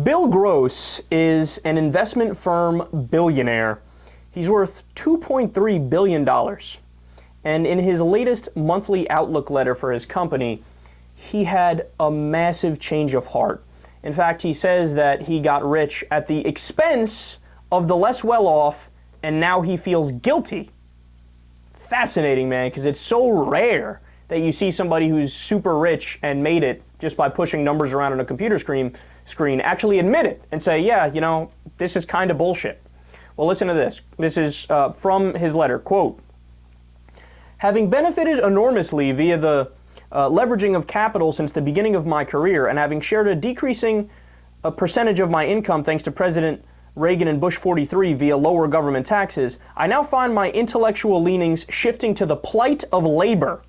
Bill Gross is an investment firm billionaire. He's worth $2.3 billion. And in his latest monthly outlook letter for his company, he had a massive change of heart. In fact, he says that he got rich at the expense of the less well-off, and now he feels guilty. Fascinating, man, because it's so rare that you see somebody who's super rich and made it just by pushing numbers around on a computer screen actually admit it and say, yeah, you know, this is kind of bullshit. Well, listen to this. This is from his letter, quote, "Having benefited enormously via the leveraging of capital since the beginning of my career, and having shared a decreasing percentage of my income thanks to President Reagan and Bush 43 via lower government taxes, I now find my intellectual leanings shifting to the plight of labor.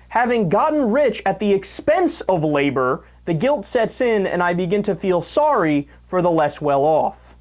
Having gotten rich at the expense of labor, the guilt sets in and I begin to feel sorry for the less well-off.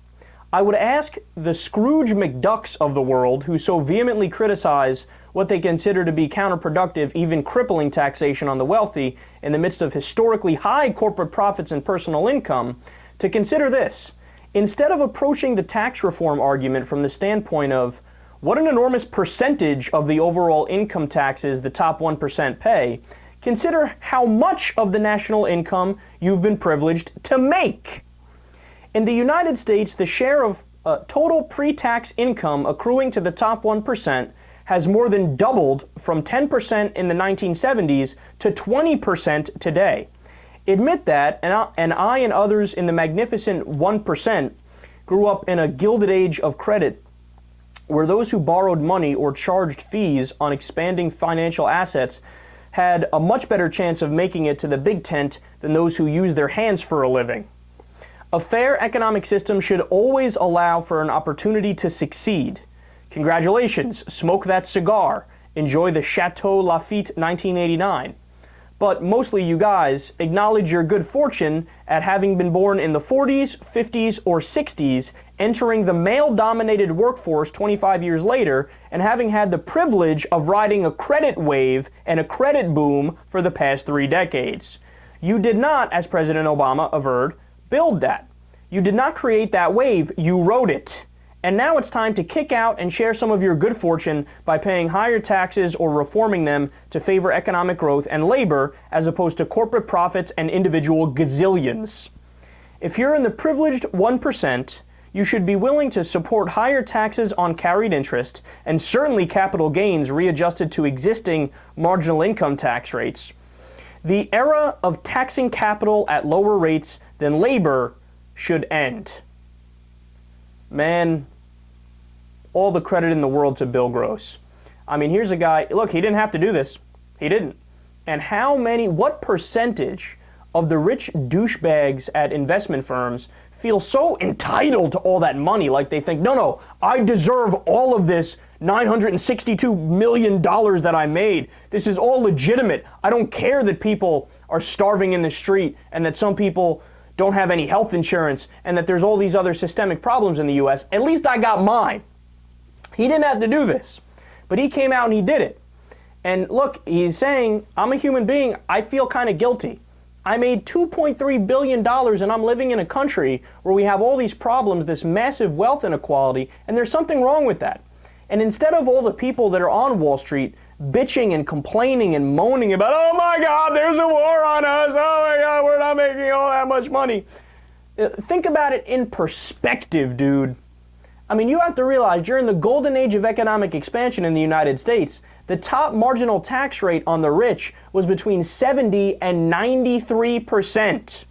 I would ask the Scrooge McDucks of the world, who so vehemently criticize what they consider to be counterproductive, even crippling taxation on the wealthy in the midst of historically high corporate profits and personal income, to consider this. Instead of approaching the tax reform argument from the standpoint of what an enormous percentage of the overall income taxes the top 1% pay, consider how much of the national income you've been privileged to make. In the United States, the share of total pre-tax income accruing to the top 1% has more than doubled from 10% in the 1970s to 20% today. Admit that, and I and others in the magnificent 1% grew up in a gilded age of credit where those who borrowed money or charged fees on expanding financial assets had a much better chance of making it to the big tent than those who use their hands for a living. A fair economic system should always allow for an opportunity to succeed. Congratulations, smoke that cigar, enjoy the Chateau Lafite 1989. But mostly you guys acknowledge your good fortune at having been born in the 40s, 50s, or 60s, entering the male-dominated workforce 25 years later, and having had the privilege of riding a credit wave and a credit boom for the past 3 decades. You did not, as President Obama averred, build that. You did not create that wave, you rode it. And now it's time to kick out and share some of your good fortune by paying higher taxes or reforming them to favor economic growth and labor as opposed to corporate profits and individual gazillions. If you're in the privileged 1%, you should be willing to support higher taxes on carried interest and certainly capital gains readjusted to existing marginal income tax rates. The era of taxing capital at lower rates than labor should end." Man, all the credit in the world to Bill Gross. I mean, here's a guy, look, he didn't have to do this. He didn't. And what percentage of the rich douchebags at investment firms feel so entitled to all that money, like they think, no, I deserve all of this $962 million that I made. This is all legitimate. I don't care that people are starving in the street and that some people don't have any health insurance, and that there's all these other systemic problems in the U.S. At least I got mine. He didn't have to do this, but he came out and he did it. And look, he's saying, I'm a human being, I feel kind of guilty. I made $2.3 billion and I'm living in a country where we have all these problems, this massive wealth inequality, and there's something wrong with that. And instead of all the people that are on Wall Street bitching and complaining and moaning about, oh my God, there's a war on us, oh my God, we're not making all that much money. Think about it in perspective, dude. I mean, you have to realize during the golden age of economic expansion in the United States, the top marginal tax rate on the rich was between 70 and 93%.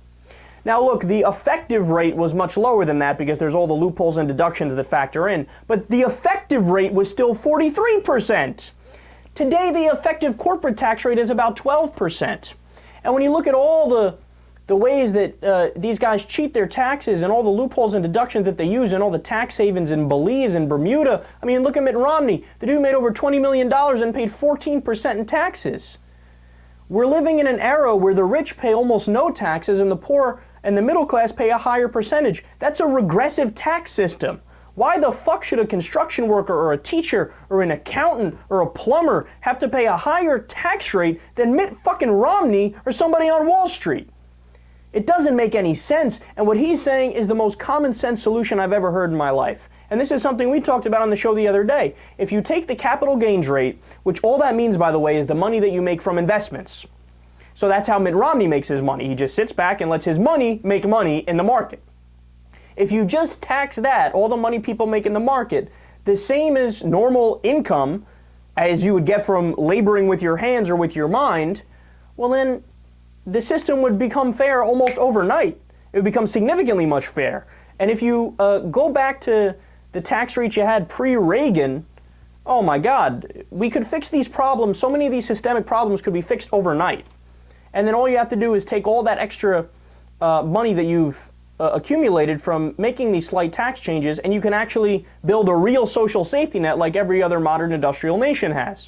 Now look, the effective rate was much lower than that because there's all the loopholes and deductions that factor in, but the effective rate was still 43%. Today, the effective corporate tax rate is about 12%. And when you look at all the ways that these guys cheat their taxes and all the loopholes and deductions that they use and all the tax havens in Belize and Bermuda, I mean, look at Mitt Romney. The dude made over $20 million and paid 14% in taxes. We're living in an era where the rich pay almost no taxes and the poor and the middle class pay a higher percentage. That's a regressive tax system. Why the fuck should a construction worker or a teacher or an accountant or a plumber have to pay a higher tax rate than Mitt fucking Romney or somebody on Wall Street? It doesn't make any sense, and what he's saying is the most common sense solution I've ever heard in my life. And this is something we talked about on the show the other day. If you take the capital gains rate, which all that means, by the way, is the money that you make from investments. So that's how Mitt Romney makes his money. He just sits back and lets his money make money in the market. If you just tax that, all the money people make in the market, the same as normal income as you would get from laboring with your hands or with your mind, well then the system would become fair almost overnight. It would become significantly much fair. And if you go back to the tax rates you had pre-Reagan, oh my God, we could fix these problems. So many of these systemic problems could be fixed overnight. And then all you have to do is take all that extra money that you've accumulated from making these slight tax changes, and you can actually build a real social safety net like every other modern industrial nation has.